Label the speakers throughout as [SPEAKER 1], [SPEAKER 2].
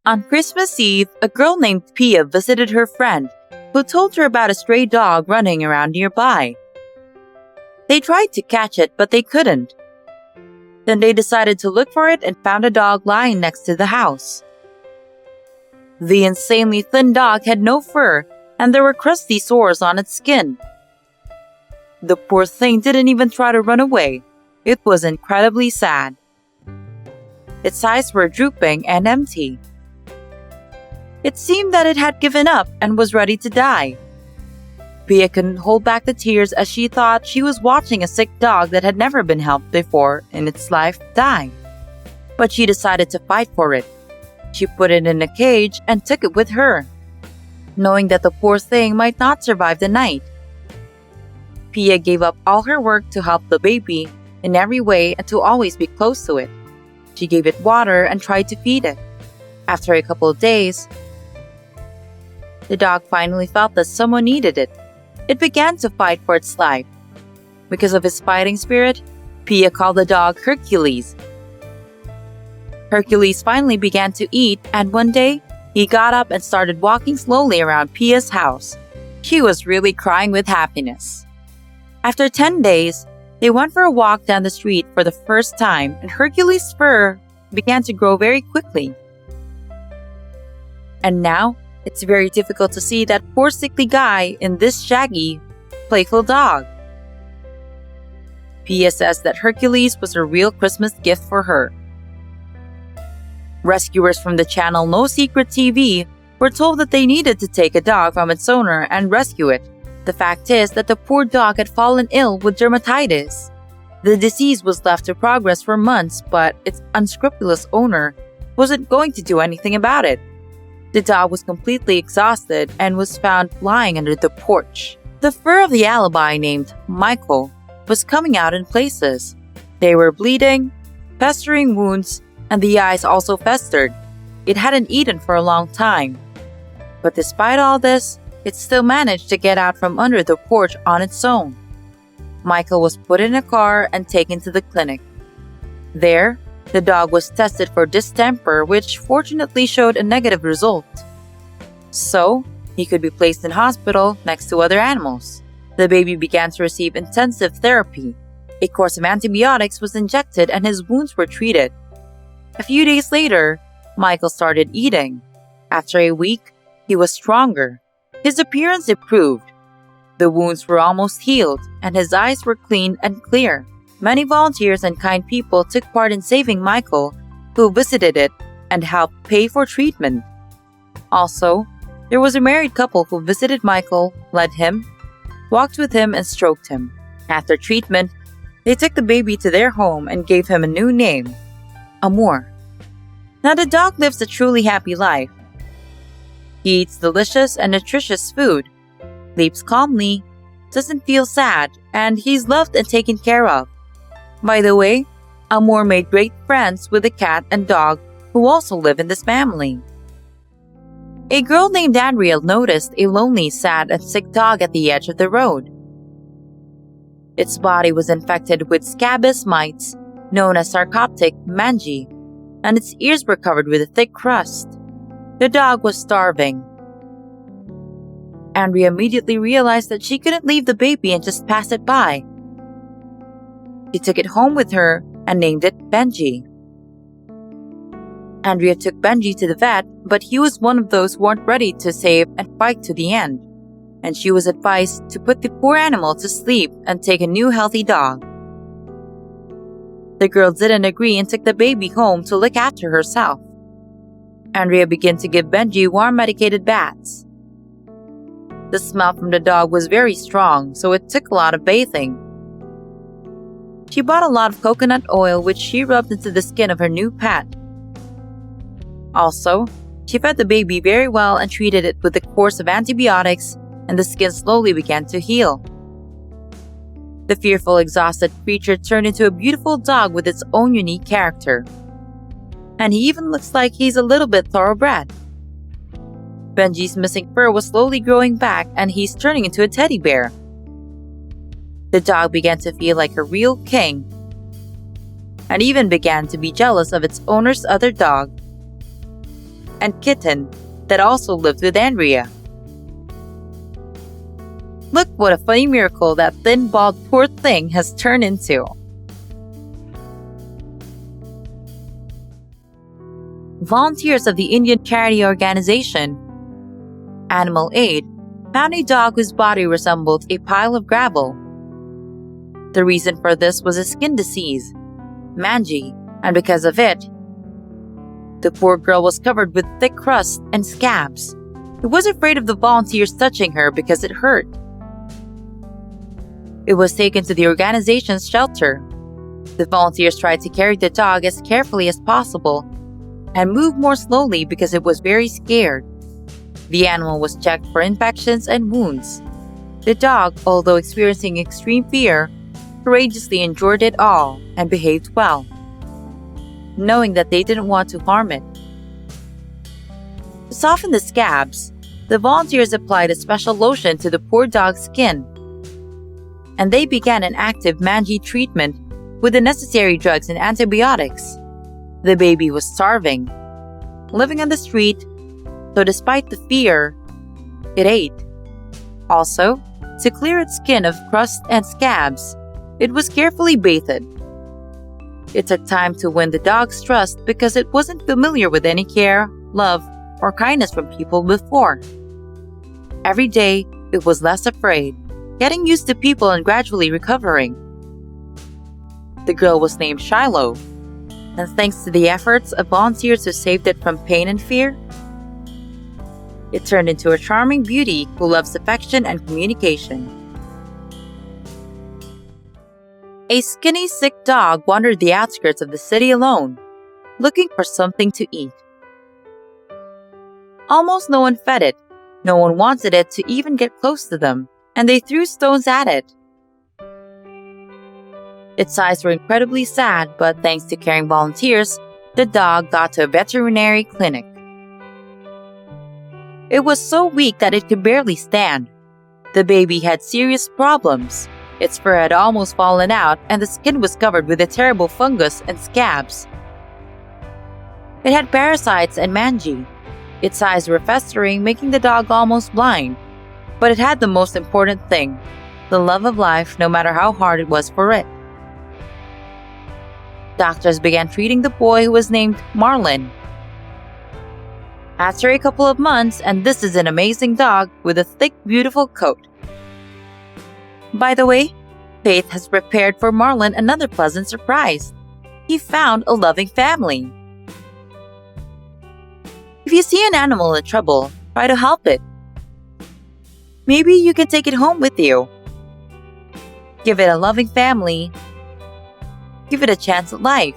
[SPEAKER 1] On Christmas Eve, a girl named Pia visited her friend, who told her about a stray dog running around nearby. They tried to catch it, but they couldn't. Then they decided to look for it and found a dog lying next to the house. The insanely thin dog had no fur, and there were crusty sores on its skin. The poor thing didn't even try to run away. It was incredibly sad. Its eyes were drooping and empty. It seemed that it had given up and was ready to die. Pia couldn't hold back the tears as she thought she was watching a sick dog that had never been helped before in its life die. But she decided to fight for it. She put it in a cage and took it with her, knowing that the poor thing might not survive the night. Pia gave up all her work to help the baby in every way and to always be close to it. She gave it water and tried to feed it. After a couple of days, the dog finally felt that someone needed it. It began to fight for its life. Because of his fighting spirit, Pia called the dog Hercules. Hercules finally began to eat, and one day, he got up and started walking slowly around Pia's house. She was really crying with happiness. After 10 days, they went for a walk down the street for the first time, and Hercules' fur began to grow very quickly. And now, it's very difficult to see that poor sickly guy in this shaggy, playful dog. Pia says that Hercules was a real Christmas gift for her. Rescuers from the channel No Secret TV were told that they needed to take a dog from its owner and rescue it. The fact is that the poor dog had fallen ill with dermatitis. The disease was left to progress for months, but its unscrupulous owner wasn't going to do anything about it. The dog was completely exhausted and was found lying under the porch. The fur of the alibi named Michael was coming out in places. They were bleeding, festering wounds, and the eyes also festered. It hadn't eaten for a long time. But despite all this, it still managed to get out from under the porch on its own. Michael was put in a car and taken to the clinic. There, the dog was tested for distemper, which fortunately showed a negative result. So, he could be placed in hospital next to other animals. The baby began to receive intensive therapy. A course of antibiotics was injected and his wounds were treated. A few days later, Michael started eating. After a week, he was stronger. His appearance improved. The wounds were almost healed, and his eyes were clean and clear. Many volunteers and kind people took part in saving Michael, who visited it and helped pay for treatment. Also, there was a married couple who visited Michael, led him, walked with him, and stroked him. After treatment, they took the baby to their home and gave him a new name, Amor. Now the dog lives a truly happy life. He eats delicious and nutritious food, sleeps calmly, doesn't feel sad, and he's loved and taken care of. By the way, Amor made great friends with the cat and dog who also live in this family. A girl named Andrea noticed a lonely, sad, and sick dog at the edge of the road. Its body was infected with scabious mites, known as sarcoptic mangy, and its ears were covered with a thick crust. The dog was starving. Andrea immediately realized that she couldn't leave the baby and just pass it by. She took it home with her and named it Benji. Andrea took Benji to the vet, but he was one of those who weren't ready to save and fight to the end, and she was advised to put the poor animal to sleep and take a new healthy dog. The girl didn't agree and took the baby home to look after herself. Andrea began to give Benji warm medicated baths. The smell from the dog was very strong, so it took a lot of bathing. She bought a lot of coconut oil which she rubbed into the skin of her new pet. Also, she fed the baby very well and treated it with a course of antibiotics, and the skin slowly began to heal. The fearful, exhausted creature turned into a beautiful dog with its own unique character. And he even looks like he's a little bit thoroughbred. Benji's missing fur was slowly growing back and he's turning into a teddy bear. The dog began to feel like a real king and even began to be jealous of its owner's other dog. and kitten that also lived with Andrea. Look what a funny miracle that thin, bald, poor thing has turned into. Volunteers of the Indian charity organization Animal Aid found a dog whose body resembled a pile of gravel. The reason for this was a skin disease, mangy, and because of it, the poor girl was covered with thick crusts and scabs. She was afraid of the volunteers touching her because it hurt. It was taken to the organization's shelter. The volunteers tried to carry the dog as carefully as possible and moved more slowly because it was very scared. The animal was checked for infections and wounds. The dog, although experiencing extreme fear, courageously endured it all and behaved well, knowing that they didn't want to harm it. To soften the scabs, the volunteers applied a special lotion to the poor dog's skin, and they began an active mangy treatment with the necessary drugs and antibiotics. The baby was starving, living on the street, so despite the fear, it ate. Also, to clear its skin of crusts and scabs, it was carefully bathed. It took time to win the dog's trust because it wasn't familiar with any care, love, or kindness from people before. Every day, it was less afraid, getting used to people and gradually recovering. The girl was named Shiloh, and thanks to the efforts of volunteers who saved it from pain and fear, it turned into a charming beauty who loves affection and communication. A skinny, sick dog wandered the outskirts of the city alone, looking for something to eat. Almost no one fed it, no one wanted it to even get close to them, and they threw stones at it. Its eyes were incredibly sad, but thanks to caring volunteers, the dog got to a veterinary clinic. It was so weak that it could barely stand. The baby had serious problems. Its fur had almost fallen out, and the skin was covered with a terrible fungus and scabs. It had parasites and mangy. Its eyes were festering, making the dog almost blind. But it had the most important thing, the love of life, no matter how hard it was for it. Doctors began treating the boy, who was named Marlin. After a couple of months, and this is an amazing dog with a thick, beautiful coat. By the way, Faith has prepared for Marlin another pleasant surprise. He found a loving family. If you see an animal in trouble, try to help it. Maybe you can take it home with you. Give it a loving family. Give it a chance at life.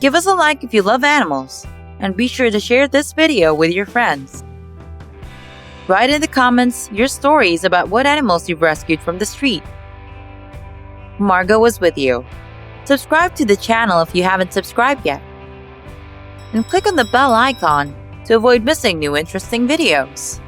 [SPEAKER 1] Give us a like if you love animals, and be sure to share this video with your friends. Write in the comments your stories about what animals you've rescued from the street. Margot was with you. Subscribe to the channel if you haven't subscribed yet. And click on the bell icon to avoid missing new interesting videos.